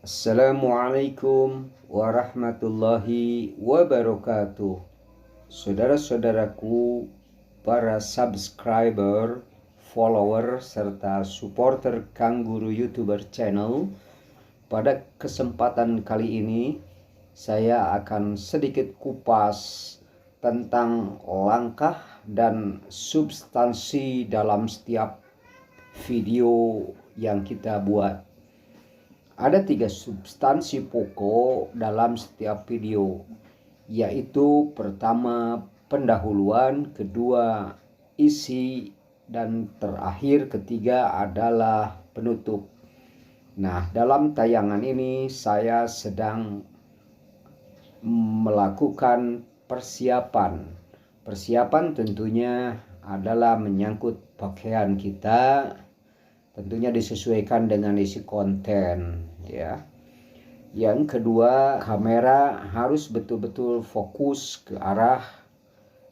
Assalamualaikum warahmatullahi wabarakatuh. Saudara-saudaraku, para subscriber, follower, serta supporter Kangguru YouTuber Channel. Pada kesempatan kali ini, saya akan sedikit kupas tentang langkah dan substansi dalam setiap video yang kita buat. Ada 3 substansi pokok dalam setiap video, yaitu pertama pendahuluan, kedua isi, dan terakhir ketiga adalah penutup. Nah, dalam tayangan ini saya sedang melakukan persiapan. Persiapan tentunya adalah menyangkut pakaian kita, tentunya disesuaikan dengan isi konten ya. Yang kedua, kamera harus betul-betul fokus ke arah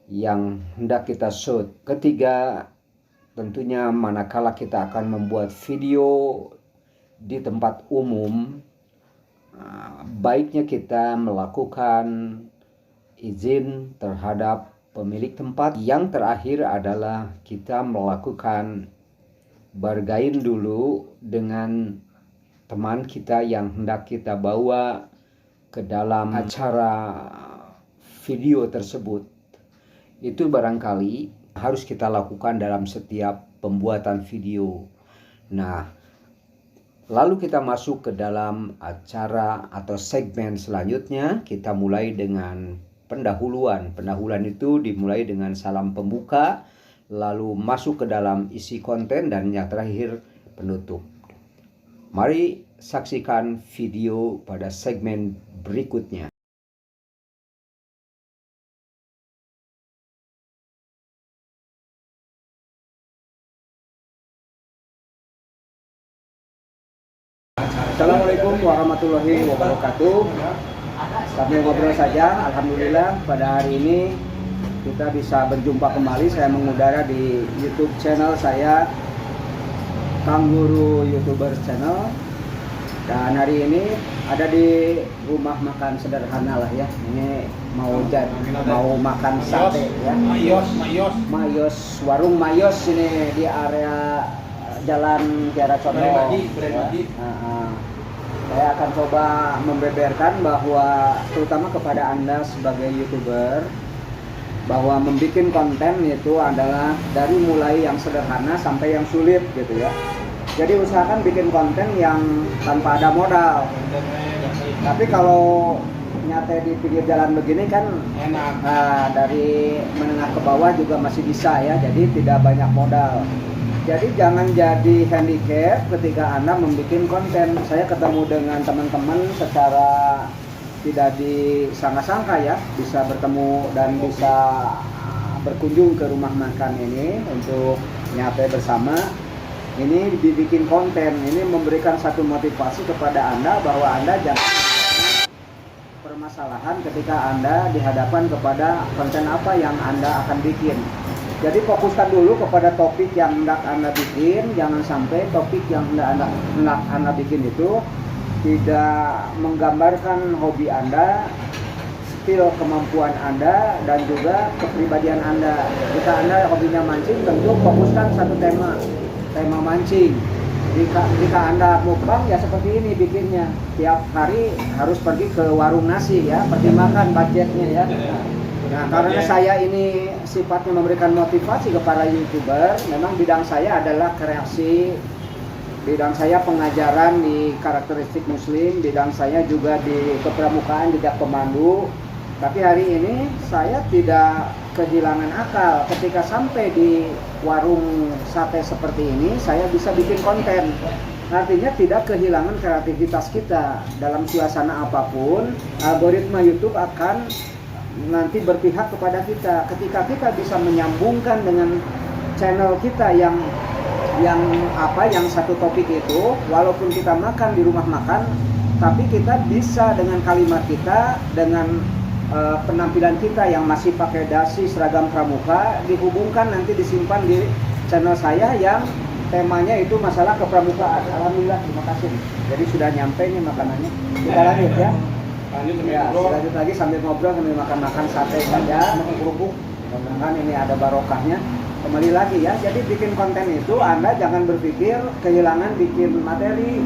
yang hendak kita shoot. Ketiga, tentunya manakala kita akan membuat video di tempat umum, baiknya kita melakukan izin terhadap pemilik tempat. Yang terakhir adalah kita melakukan bargain dulu dengan teman kita yang hendak kita bawa ke dalam acara video tersebut. Itu barangkali harus kita lakukan dalam setiap pembuatan video. Nah, lalu kita masuk ke dalam acara atau segmen selanjutnya. Kita mulai dengan pendahuluan. Pendahuluan itu dimulai dengan salam pembuka, lalu masuk ke dalam isi konten, dan yang terakhir penutup. Mari saksikan video pada segmen berikutnya. Assalamualaikum warahmatullahi wabarakatuh. Sambil ngobrol saja, alhamdulillah pada hari ini kita bisa berjumpa kembali. Saya mengudara di YouTube channel saya, Kangguru YouTuber Channel. Dan hari ini ada di rumah makan sederhana lah ya. Ini mau makan sate ya. Mayos, warung Mayos ini di area Jalan Kiara Condong. Saya akan coba membeberkan bahwa terutama kepada Anda sebagai YouTuber, bahwa membuat konten itu adalah dari mulai yang sederhana sampai yang sulit gitu ya. Jadi usahakan bikin konten yang tanpa ada modal. Tapi kalau nyata di pinggir jalan begini kan enak. Dari menengah ke bawah juga masih bisa ya. Jadi tidak banyak modal. Jadi jangan jadi handicap ketika Anda membuat konten. Saya ketemu dengan teman-teman secara tidak disangka-sangka ya, bisa bertemu dan bisa berkunjung ke rumah makan ini untuk nyate bersama. Ini dibikin konten, ini memberikan satu motivasi kepada Anda bahwa Anda jangan permasalahan ketika Anda dihadapkan kepada konten apa yang Anda akan bikin. Jadi fokuskan dulu kepada topik yang hendak Anda bikin, jangan sampai topik yang hendak Anda bikin itu tidak menggambarkan hobi Anda, skill kemampuan Anda, dan juga kepribadian Anda. Jika Anda hobinya mancing, tentu fokuskan satu tema mancing. Jika Anda mukbang ya seperti ini bikinnya. Tiap hari harus pergi ke warung nasi ya, pertimbangkan budgetnya ya. Nah, karena saya ini sifatnya memberikan motivasi kepada YouTuber, memang bidang saya adalah kreasi. Bidang saya pengajaran di karakteristik muslim, bidang saya juga di kepramukaan, jejak pemandu. Tapi hari ini saya tidak kehilangan akal ketika sampai di warung sate seperti ini, saya bisa bikin konten. Artinya tidak kehilangan kreativitas kita. Dalam suasana apapun, algoritma YouTube akan nanti berpihak kepada kita. Ketika kita bisa menyambungkan dengan channel kita yang satu topik itu, walaupun kita makan di rumah makan, tapi kita bisa dengan kalimat kita, dengan penampilan kita yang masih pakai dasi seragam pramuka, dihubungkan nanti disimpan di channel saya yang temanya itu masalah kepramukaan. Alhamdulillah, terima kasih. Jadi sudah nyampe nih makanannya. Kita lanjut ya. Lanjut lagi sambil ngobrol sambil makan sate saja. Mudah-mudahan ini ada barokahnya. Kembali lagi ya. Jadi bikin konten itu Anda jangan berpikir kehilangan bikin materi.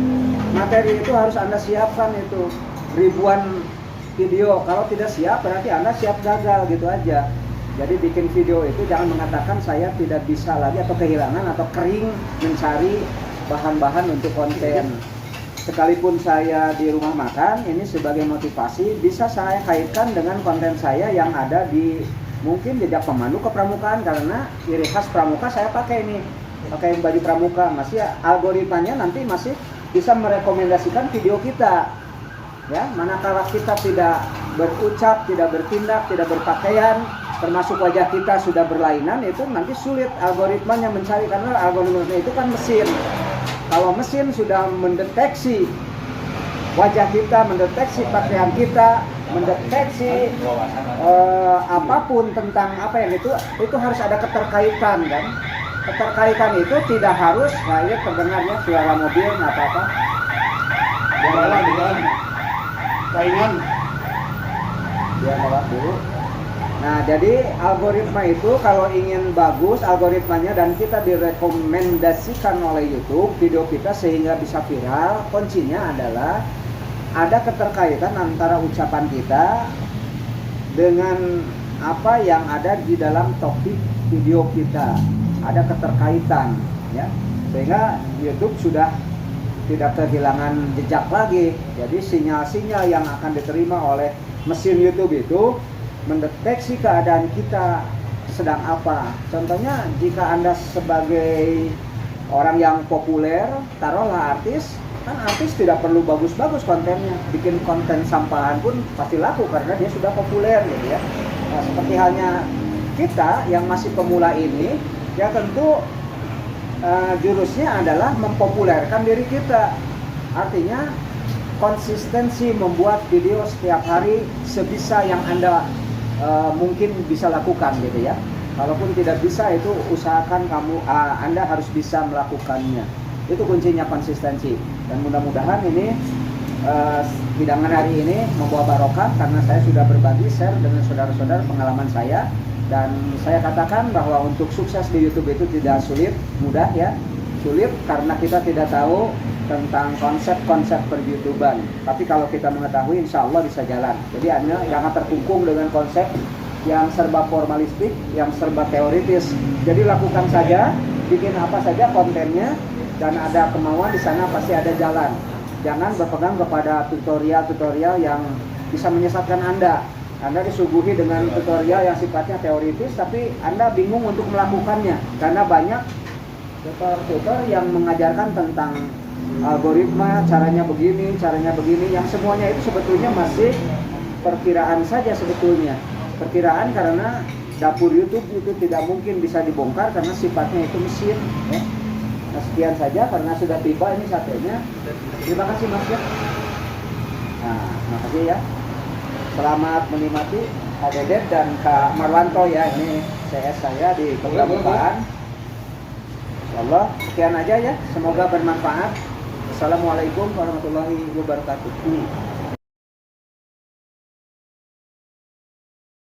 Materi itu harus Anda siapkan itu. Ribuan video. Kalau tidak siap berarti Anda siap gagal gitu aja. Jadi bikin video itu jangan mengatakan saya tidak bisa lagi atau kehilangan atau kering mencari bahan-bahan untuk konten. Sekalipun saya di rumah makan, ini sebagai motivasi bisa saya kaitkan dengan konten saya yang ada di mungkin jejak pemandu kepramukaan, karena ciri khas pramuka saya pakai ini, pakai baju pramuka. Masih algoritmanya nanti masih bisa merekomendasikan video kita. Ya, manakala kita tidak berucap, tidak bertindak, tidak berpakaian, termasuk wajah kita sudah berlainan, itu nanti sulit algoritmanya mencari, karena algoritma itu kan mesin. Kalau mesin sudah mendeteksi wajah kita, mendeteksi pakaian kita, mendeteksi apapun tentang apa yang itu harus ada keterkaitan kan. Keterkaitan itu tidak harus, nah ini terdengarnya suara mobil nggak apa-apa. Jalan. Saingan. Dia lewat dulu. Nah, jadi algoritma itu kalau ingin bagus algoritmanya dan kita direkomendasikan oleh YouTube video kita sehingga bisa viral, kuncinya adalah ada keterkaitan antara ucapan kita dengan apa yang ada di dalam topik video kita. Ada keterkaitan ya. Sehingga YouTube sudah tidak kehilangan jejak lagi. Jadi sinyal-sinyal yang akan diterima oleh mesin YouTube itu mendeteksi keadaan kita sedang apa. Contohnya jika Anda sebagai orang yang populer, taruhlah artis, kan artis tidak perlu bagus-bagus kontennya, bikin konten sampahan pun pasti laku karena dia sudah populer gitu ya. Nah, seperti halnya kita yang masih pemula ini, ya tentu jurusnya adalah mempopulerkan diri kita. Artinya konsistensi membuat video setiap hari sebisa yang Anda mungkin bisa lakukan gitu ya. Kalaupun tidak bisa, itu usahakan Anda harus bisa melakukannya. Itu kuncinya, konsistensi. Dan mudah-mudahan ini hidangan hari ini membawa barokah, karena saya sudah berbagi share dengan saudara-saudara pengalaman saya. Dan saya katakan bahwa untuk sukses di YouTube itu tidak sulit, mudah ya. Sulit karena kita tidak tahu tentang konsep-konsep per-YouTuban. Tapi kalau kita mengetahui, insya Allah bisa jalan. Jadi Anda jangan terkungkung dengan konsep yang serba formalistik, yang serba teoritis. Jadi lakukan saja, bikin apa saja kontennya, dan ada kemauan di sana pasti ada jalan. Jangan berpegang kepada tutorial-tutorial yang bisa menyesatkan Anda. Anda disuguhi dengan tutorial yang sifatnya teoritis, tapi Anda bingung untuk melakukannya. Karena banyak tutor-tutor yang mengajarkan tentang algoritma, caranya begini, yang semuanya itu sebetulnya masih perkiraan saja sebetulnya. Perkiraan karena dapur YouTube itu tidak mungkin bisa dibongkar karena sifatnya itu mesin. Ya. Nah, sekian saja karena sudah tiba ini satenya. Terima kasih Mas ya. Nah, terima kasih ya. Selamat menikmati Kak Dedet dan Kak Marwanto ya. Ini CS saya di kepramukaan. Insyaallah sekian aja ya. Semoga bermanfaat. Assalamualaikum warahmatullahi wabarakatuh.